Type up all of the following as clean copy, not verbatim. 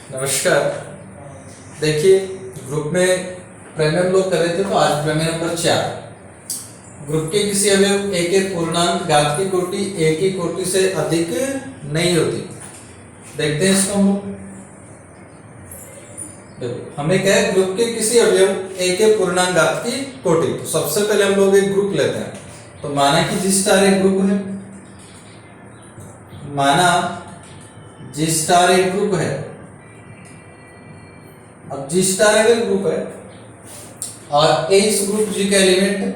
नमस्कार। देखिए, ग्रुप में प्रमेय हम लोग कर रहे थे, तो आज प्रमेय नंबर 4। ग्रुप के किसी अवयव ए के पूर्णांक घात की कोटि ए की कोटि से अधिक नहीं होती। देखते हैं इसको हम लोग। देखो, हमें क्या है, ग्रुप के किसी अवयव ए के पूर्णांक घात की कोटि। तो सबसे पहले हम लोग एक ग्रुप लेते हैं। तो माना कि जी स्टार एक ग्रुप है, माना जी स्टार एक ग्रुप है। अब जी स्टार अगर ग्रुप है और ए इस ग्रुप जी का एलिमेंट है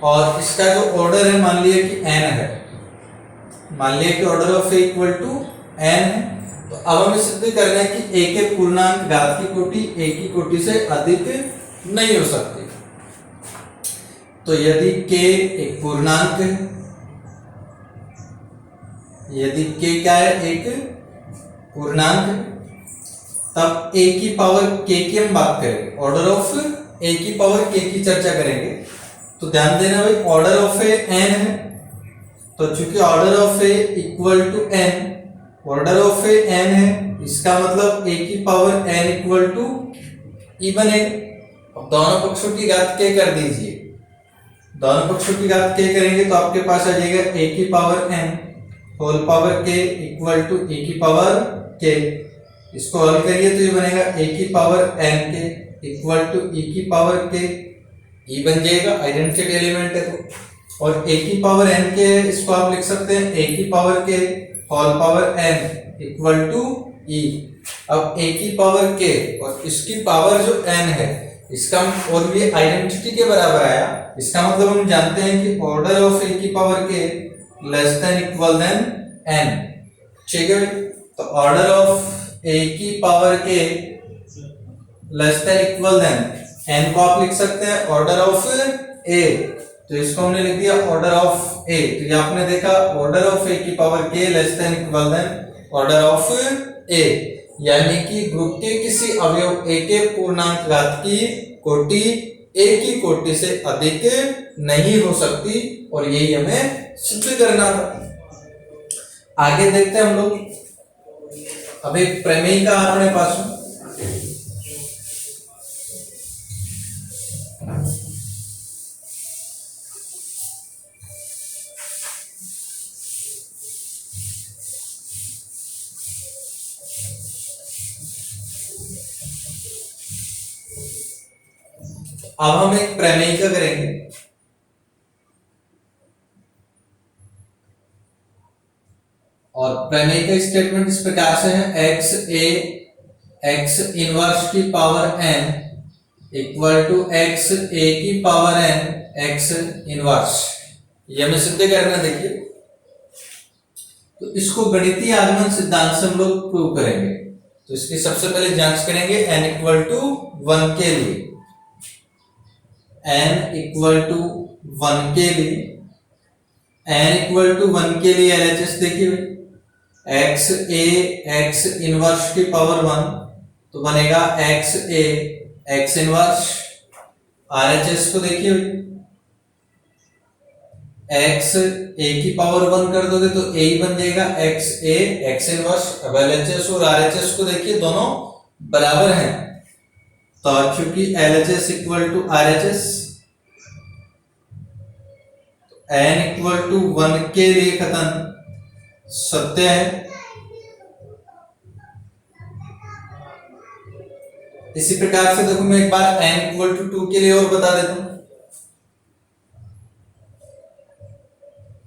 और इसका जो ऑर्डर है मान लिया कि n है, मान लिया कि order of a equal to n है। तो अब हमें सिद्ध करना है कि ए के पूर्णांक घात की कोटि ए की कोटि से अधिक नहीं हो सकती। तो यदि k एक पूर्णांक है, यदि k क्या है, एक पूर्णांक है, तब a की पावर k की हम बात करेंगे, ऑर्डर ऑफ a की पावर k की चर्चा करेंगे। तो ध्यान देना भाई, ऑर्डर ऑफ ए n है, तो चूंकि order of a equal to n, order of a n है, इसका मतलब a की power n equal to e बनेगा। अब दोनों पक्षों की घात k कर दीजिए, दोनों पक्षों की घात k करेंगे तो आपके पास आ जाएगा a की power n whole power k equal to e की पावर k। इसको हल करिए तो ये बनेगा a की पावर n के इक्वल टू e की पावर k, e बन जाएगा, आइडेंटिटी एलिमेंट है तो। और a की पावर n के, इसको आप लिख सकते हैं a की power k whole power n equal to e। अब a की पावर k और इसकी पावर जो n है, इसका और ये आइडेंटिटी के बराबर आया। इसका मतलब हम जानते हैं कि ऑर्डर ऑफ a की power k less than equal than n। ठीक है, तो ऑर्डर ऑफ a की power k less than equal than n को आप लिख सकते हैं ऑर्डर ऑफ a। तो इसको हमने लिख दिया ऑर्डर ऑफ a। तो ये आपने देखा ऑर्डर ऑफ a की power k less than equal than order of a, यानी कि ग्रुप के किसी अवयव a के पूर्णांक घात की कोटि a की कोटि से अधिक नहीं हो सकती, और यही हमें सिद्ध करना था। आगे देखते हैं हम लोग। अब एक प्रमेय का अपने पास में, अब हम एक प्रमेय का करेंगे। और प्रमेय का स्टेटमेंट इस प्रकार से है, एक्स ए एक्स इनवर्स की power n equal to x a की पावर n एक्स इनवर्स। ये हमें सिद्ध करना। देखिए, तो इसको गणितीय आगमन सिद्धांत से हम लोग प्रूव करेंगे। तो इसकी सबसे पहले जांच करेंगे n इक्वल टू 1 के लिए, n इक्वल टू 1 के लिए, n इक्वल टू 1 के लिए LHS देखिए, एक्स ए एक्स इनवर्स की पावर 1 तो बनेगा x a x inverse. RHS को देखिए, एक्स ए की पावर 1 कर दोगे तो a ही बन जाएगा एक्स ए एक्स इनवर्स। अब LHS और RHS को देखिए, दोनों बराबर हैं, तो चूंकि LHS equal to RHS, n equal to 1 के लिए कथन सत्य है। इसी प्रकार से देखो, मैं एक बार n इक्वल टू 2 के लिए और बता देता हूं।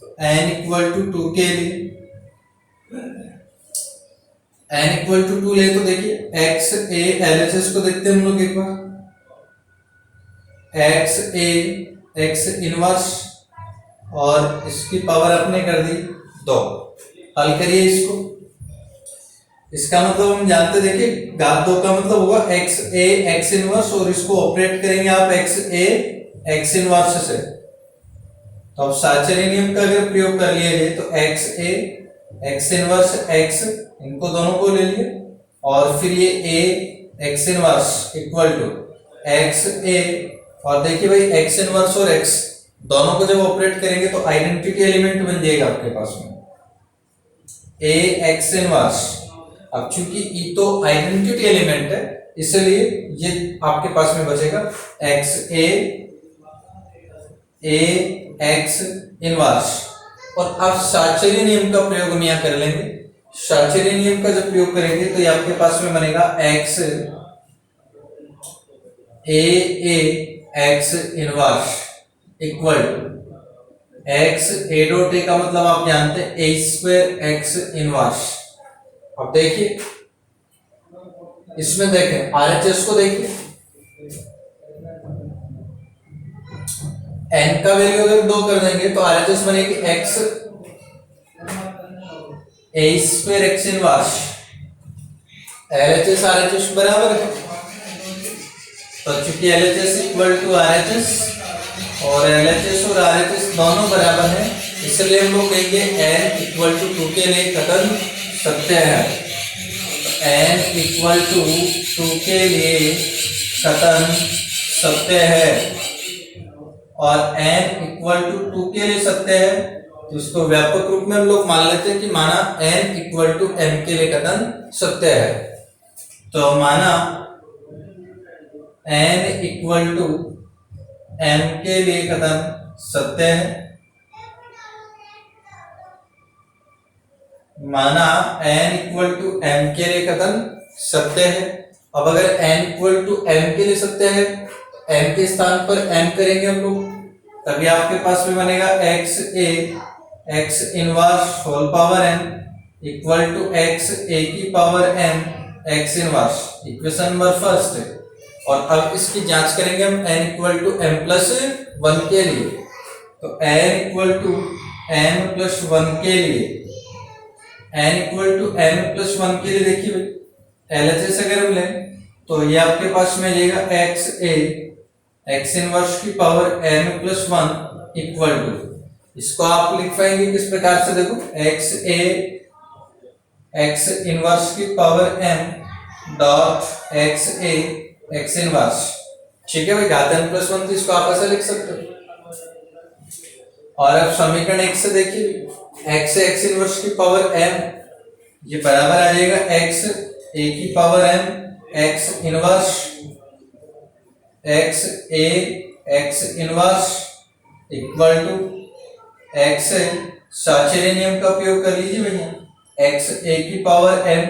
तो n इक्वल टू 2 के लिए, n इक्वल टू 2 ले तो देखिए, एक्स ए LHS को देखते हैं हम लोग एक बार, एक्स ए एक्स इनवर्स और इसकी पावर अपने कर दी 2। हल करिए इसको। इसका मतलब हम जानते, देखिए घात 2 का मतलब होगा एक्स ए एक्स इनवर्स, और इसको ऑपरेट करेंगे आप एक्स ए एक्स इनवर्स से। तो अब साचर्य नियम का अगर प्रयोग कर लिया जाए तो x a x inverse x, इनको दोनों को ले लिए, और फिर ये a x inverse equal to x a. और देखिए भाई, एक्स इनवर्स और एक्स दोनों को जब ऑपरेट करेंगे तो आइडेंटिटी एलिमेंट बन जाएगा आपके पास में। ए एक्स इनवर्स। अब चूंकि ई तो आइडेंटिटी एलिमेंट है इसलिए ये आपके पास में बचेगा एक्स ए एक्स इनवर्स। और अब शास्त्रीय नियम का प्रयोग हम यहाँ कर लेंगे। शास्त्रीय नियम का जब प्रयोग करेंगे तो ये आपके पास में बनेगा x a x inverse equal to x a dot a का मतलब आप जानते हैं ए स्क्वायर एक्स इनवर्स। अब देखिए इसमें देखें आरएचएस को देखिए, एन का वैल्यू अगर 2 कर देंगे तो आरएचएस बनेगी x a square x inverse. LHS RHS बराबर है तो चूंकि एलएचएस इक्वल टू आरएचएस और एलएचएस और आरएचएस दोनों बराबर है इसलिए हम लोग कहेंगे एन इक्वल टू 2 के लिए कथन सत्य है। एन इक्वल टू 2 के लिए कथन सत्य है और n इक्वल टू 2 के लिए सत्य है तो इसको व्यापक रूप में हम लोग मान लेते हैं कि माना n इक्वल टू m के लिए कथन सत्य है। तो माना n इक्वल टू m के लिए कथन सत्य है, माना n इक्वल टू m के लिए कथन सत्य है। अब अगर n इक्वल टू m के लिए सत्य है m के स्थान पर m करेंगे हम लोग तभी आपके पास में बनेगा x a x inverse whole power m equal to x a की power m x inverse. Equation number first है और अब इसकी जांच करेंगे हम n equal to m plus 1 के लिए। तो n equal to m plus 1 के लिए n equal to m plus 1 के लिए देखिए एलएचएस अगर हम लें तो ये आपके पास में जाएगा एक्स ए एक्स इनवर्स की power m plus 1 equal to, इसको आप लिख पाएंगे किस प्रकार से, देखो एक्स ए एक्स इनवर्स की power m dot x a x inverse. ठीक है भाई, घात m प्लस 1 तो इसको आप ऐसे लिख सकते हो। और अब समीकरण 1 से देखिए एक्स एक्स इनवर्स की पावर m ये बराबर आ जाएगा एक्स ए की power m x inverse x a x inverse equal to x शास्त्रीय नियम का उपयोग कर लीजिए भैया, एक्स ए की power m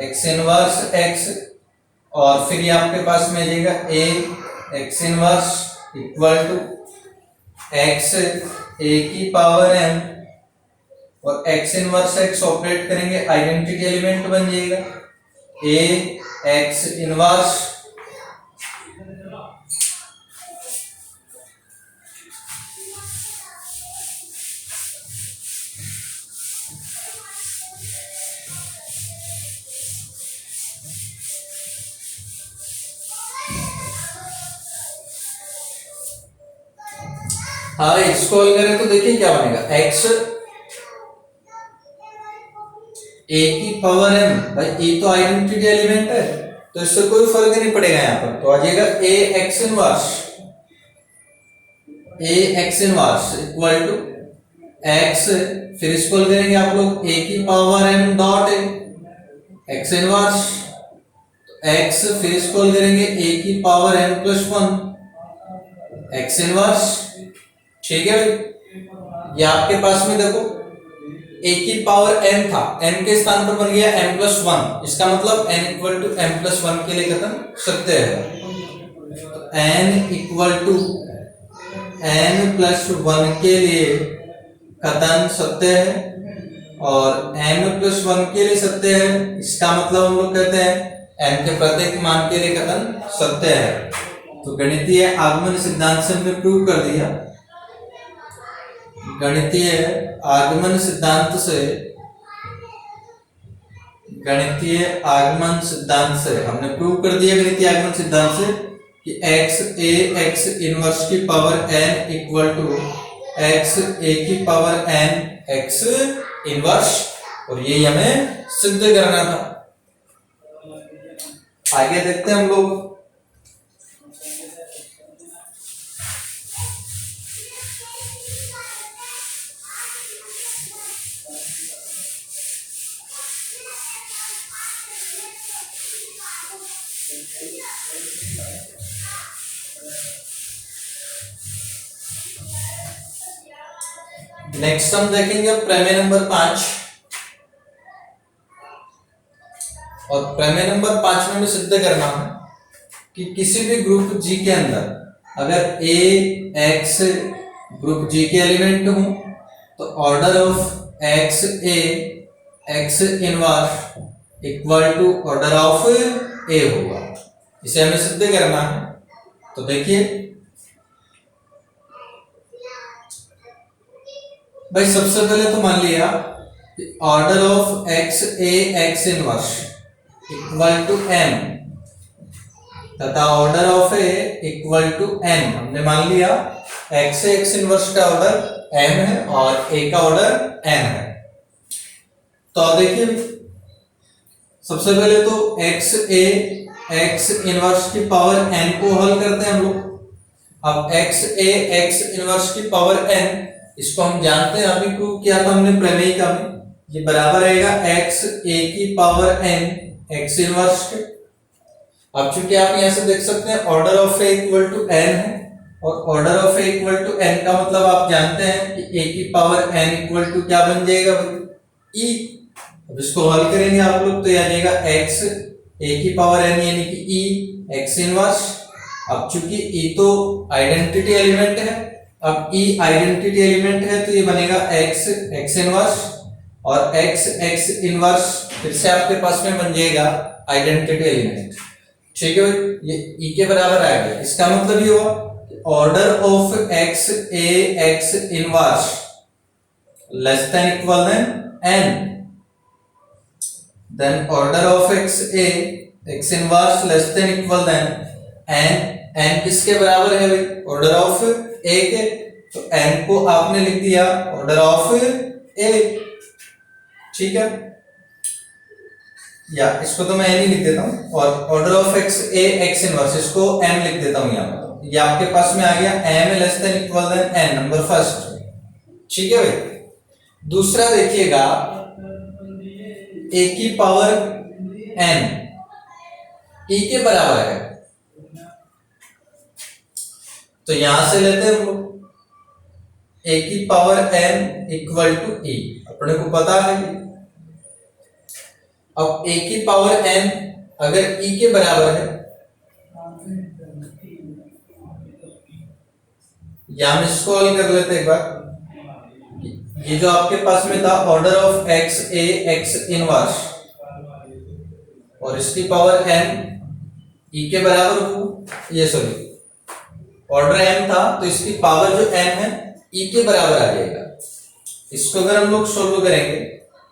x inverse x और फिर ये आपके पास में जाएगा a x inverse equal to x a की पावर m और एक्स इनवर्स एक्स ऑपरेट करेंगे आइडेंटिटी एलिमेंट बन जाएगा ए एक्स इनवर्स हाँ इसको हल करें तो देखिए क्या बनेगा एक्स ए की पावर m, भाई ए तो आइडेंटिटी एलिमेंट है तो इससे कोई फर्क नहीं पड़ेगा यहाँ पर, तो आ जाएगा a x inverse equal to x, फिर इसको हल करेंगे आप लोग ए की power m dot x inverse x, फिर इसको हल करेंगे ए की power m plus 1 x inverse. ठीक है भाई, ये आपके पास में देखो a की पावर m था, m के स्थान पर बन गया m प्लस 1, इसका मतलब n equal to m plus 1 के लिए कथन सत्य है। तो n equal to n plus 1 के लिए कथन सत्य है और n प्लस 1 के लिए सत्य है, इसका मतलब हम लोग कहते हैं n के प्रत्येक मान के लिए कथन सत्य है। तो गणितीय आगमन सिद्धांत से हमने प्रूव कर दिया, गणितीय आगमन सिद्धांत से हमने प्रूव कर दिया गणितीय आगमन सिद्धांत से कि एक्स ए एक्स इनवर्स की power n equal to x a की पावर n एक्स इनवर्स, और ये हमें सिद्ध करना था। आगे देखते हैं हम लोग। नेक्स्ट हम देखेंगे प्रमेय नंबर 5। और प्रमेय नंबर 5 में हमें सिद्ध करना है कि किसी भी ग्रुप जी के अंदर अगर ए एक्स ग्रुप जी के एलिमेंट हो तो order of x a x inverse equal to order of a होगा। इसे हमें सिद्ध करना है। तो देखिए भाई, सबसे पहले तो मान लिया order of x a x inverse equal to m तथा order of a equal to n. हमने मान लिया एक्स ए एक्स इनवर्स का ऑर्डर एम है और ए का ऑर्डर एन है। तो अब देखिए, सबसे पहले तो एक्स ए एक्स इनवर्स की पावर एन को हल करते हैं हम लोग। अब एक्स ए एक्स इनवर्स की पावर एन, इसको हम जानते हैं, अभी प्रूव किया था हमने प्रमेय का में, ये बराबर रहेगा एक्स ए की पावर एन एक्स इनवर्स के। अब चूंकि आप यहां से देख सकते हैं order of a equal to n है और order of a equal to n का मतलब आप जानते हैं कि ए की पावर एन इक्वल टू क्या बन जाएगा, ई। अब इसको हल करेंगे आप लोग तो आ जाएगा एक्स ए की पावर एन यानी कि ई एक्स इनवर्स। अब चूंकि ई तो आइडेंटिटी एलिमेंट है, अब ई आइडेंटिटी एलिमेंट है तो ये बनेगा एक्स एक्स इनवर्स और एक्स एक्स इनवर्स फिर से आपके पास में बन जाएगा आइडेंटिटी एलिमेंट। ठीक है भाई, ये ई के बराबर आ गया। इसका मतलब ये हुआ order of x a x inverse less than equal than n, then order of x a x inverse less than equal than n. N किसके बराबर है भाई, ऑर्डर ऑफ ए के, तो एन को आपने लिख दिया ऑर्डर ऑफ ए। ठीक है, या इसको तो मैं एन ही लिख देता हूं और order of x a x inverse इसको एम लिख देता हूं यहां पर। ये आपके पास में आ गया m less than equal than n, number first. ठीक है भाई, दूसरा देखिएगा ए की पावर एन ई के बराबर है, तो यहां से लेते हैं हम लोग ए की पावर एन इक्वल टू ई, अपने को पता है। अब ए की पावर एन अगर ई के बराबर है, या हम इसको हल कर लेते हैं एक बार। ये जो आपके पास में था order of x a x inverse और इसकी पावर एन ई के बराबर हो, ये सॉरी ऑर्डर एम था तो इसकी पावर जो एम है ई के बराबर आ जाएगा। इसको अगर हम लोग सोल्व करेंगे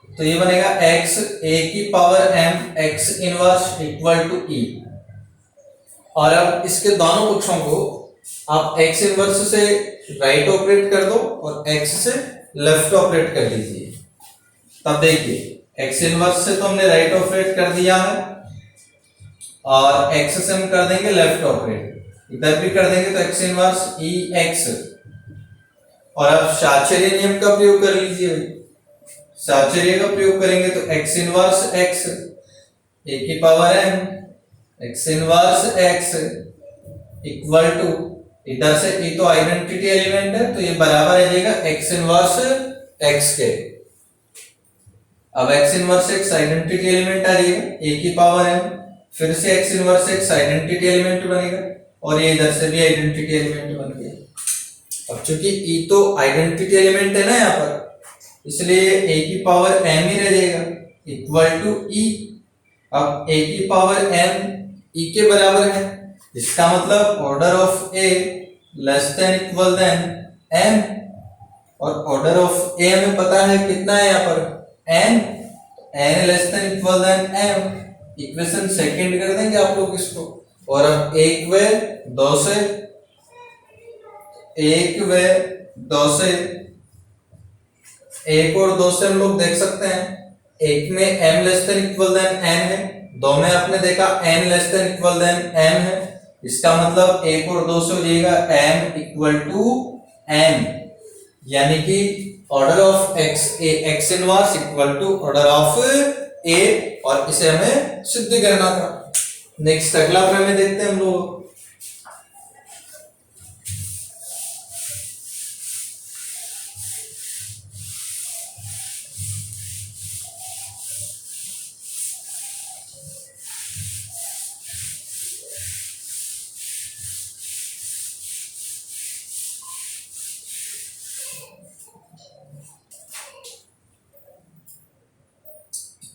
तो ये बनेगा एक्स ए की power m x inverse equal to e. और अब इसके दोनों पक्षों को आप एक्स इनवर्स से राइट ऑपरेट कर दो और एक्स से लेफ्ट ऑपरेट कर लीजिए। तब देखिए एक्स इनवर्स से तो हमने राइट ऑपरेट कर दिया है और एक्स से हम कर देंगे लेफ्ट ऑपरेट, इधर भी कर देंगे तो एक्स इनवर्स ई एक्स। और अब साहचर्य नियम का प्रयोग कर लीजिए। साहचर्य का प्रयोग करेंगे तो एक्स इनवर्स एक्स ए की power n x inverse x equal to, इधर से ए तो आइडेंटिटी एलिमेंट है तो ये बराबर आ जाएगा एक्स इनवर्स एक्स के। अब x inverse x identity element आ जाएगा ए की पावर एन, फिर से x inverse x identity element बनेगा और ये इधर से भी आइडेंटिटी एलिमेंट बन गया। अब चूंकि ई तो आइडेंटिटी एलिमेंट है ना यहाँ पर, इसलिए ए की पावर एम ही रह जाएगा इक्वल टू ई। अब ए की पावर एम ई के बराबर है, इसका मतलब order of a less than equal than m, और ऑर्डर ऑफ ए हमें पता है कितना है यहाँ पर n, n less than equal than m. Equation second कर देंगे आप लोग इसको। और अब एक व दो से एक व दो से एक और दो से हम लोग देख सकते हैं, एक में m less than equal than n है, दो में आपने देखा n less than equal than m है। इसका मतलब एक और दो से हो जाएगा m इक्वल टू n, यानी कि order of x a x inverse equal to order of a, और इसे हमें सिद्ध करना था। नेक्स्ट अगला प्रमेय देखते हैं हम लोग।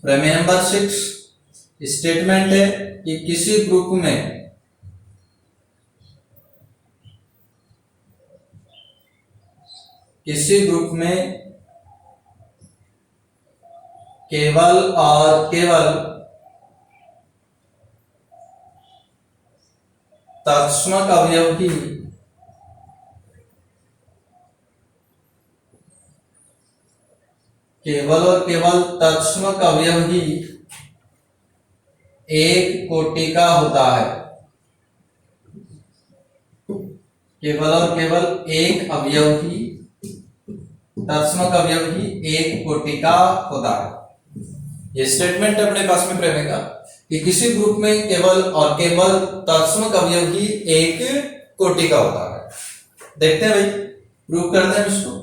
प्रमेय नंबर 6 स्टेटमेंट है कि किसी ग्रुप में केवल और केवल तत्समक अवयव ही एक कोटि का होता है। केवल और केवल एक अवयव ही, तत्समक अवयव ही एक कोटि का होता है। ये स्टेटमेंट है अपने पास में प्रमेय का कि किसी ग्रुप में केवल और केवल तत्समक अवयव ही एक कोटि का होता है। देखते हैं भाई, प्रूव करते हैं इसको।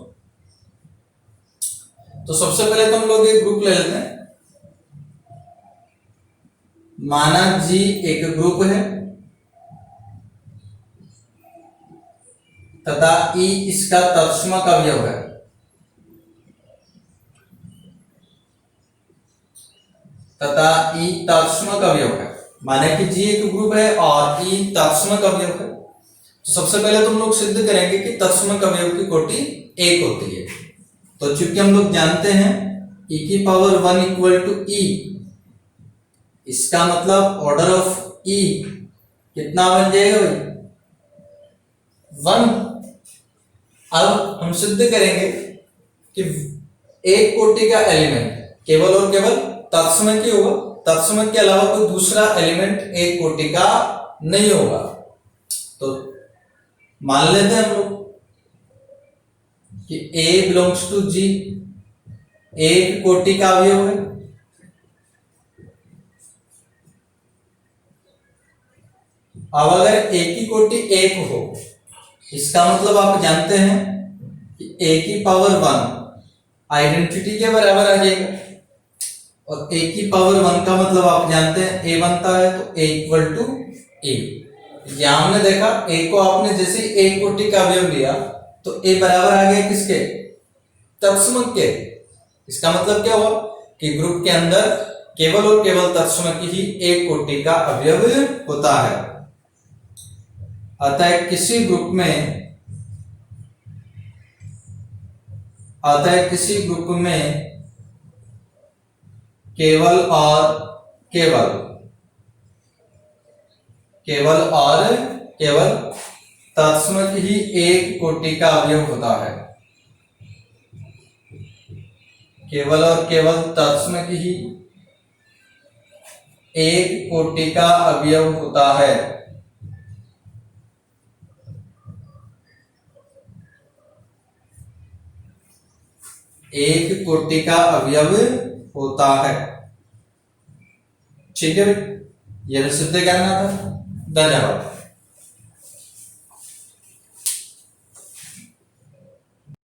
तो सबसे पहले तो हम लोग एक ग्रुप ले लेते हैं। माना जी एक ग्रुप है तथा ई इसका तत्समक अवयव है। तत्समक अवयव है, माने कि जी एक ग्रुप है और ई तत्समक अवयव है। तो सबसे पहले तो हम लोग सिद्ध करेंगे कि तत्समक अवयव की कोटि एक होती है। तो चूंकि हम लोग जानते हैं e की पावर 1 इक्वल टू ई, इसका मतलब ऑर्डर ऑफ ई कितना बन जाएगा भाई? 1। अब हम सिद्ध करेंगे कि एक कोटि का एलिमेंट केवल और केवल तत्समक ही होगा, तत्समक के अलावा कोई दूसरा एलिमेंट एक कोटि का नहीं होगा। तो मान लेते हैं हम लोग कि A बिलोंग्स टू G एक कोटि का अवयव है। अब अगर A की कोटि एक हो, इसका मतलब आप जानते हैं कि A की पावर 1 आइडेंटिटी के बराबर आ जाएगा, और A की पावर 1 का मतलब आप जानते हैं A बनता है, तो A इक्वल टू A। यहां हमने देखा A को आपने जैसे एक कोटि का अवयव लिया तो A बराबर आ गया किसके? तत्समक के। इसका मतलब क्या हुआ कि ग्रुप के अंदर केवल और केवल तत्समक ही एक कोटि का अवयव होता है। अतः किसी ग्रुप में केवल और केवल तत्समक ही एक कोटि का अवयव होता है। केवल और केवल तत्समक ही एक कोटि का अवयव होता है। एक कोटि का अवयव होता है। ठीक है, यह सिद्ध करना था। धन्यवाद।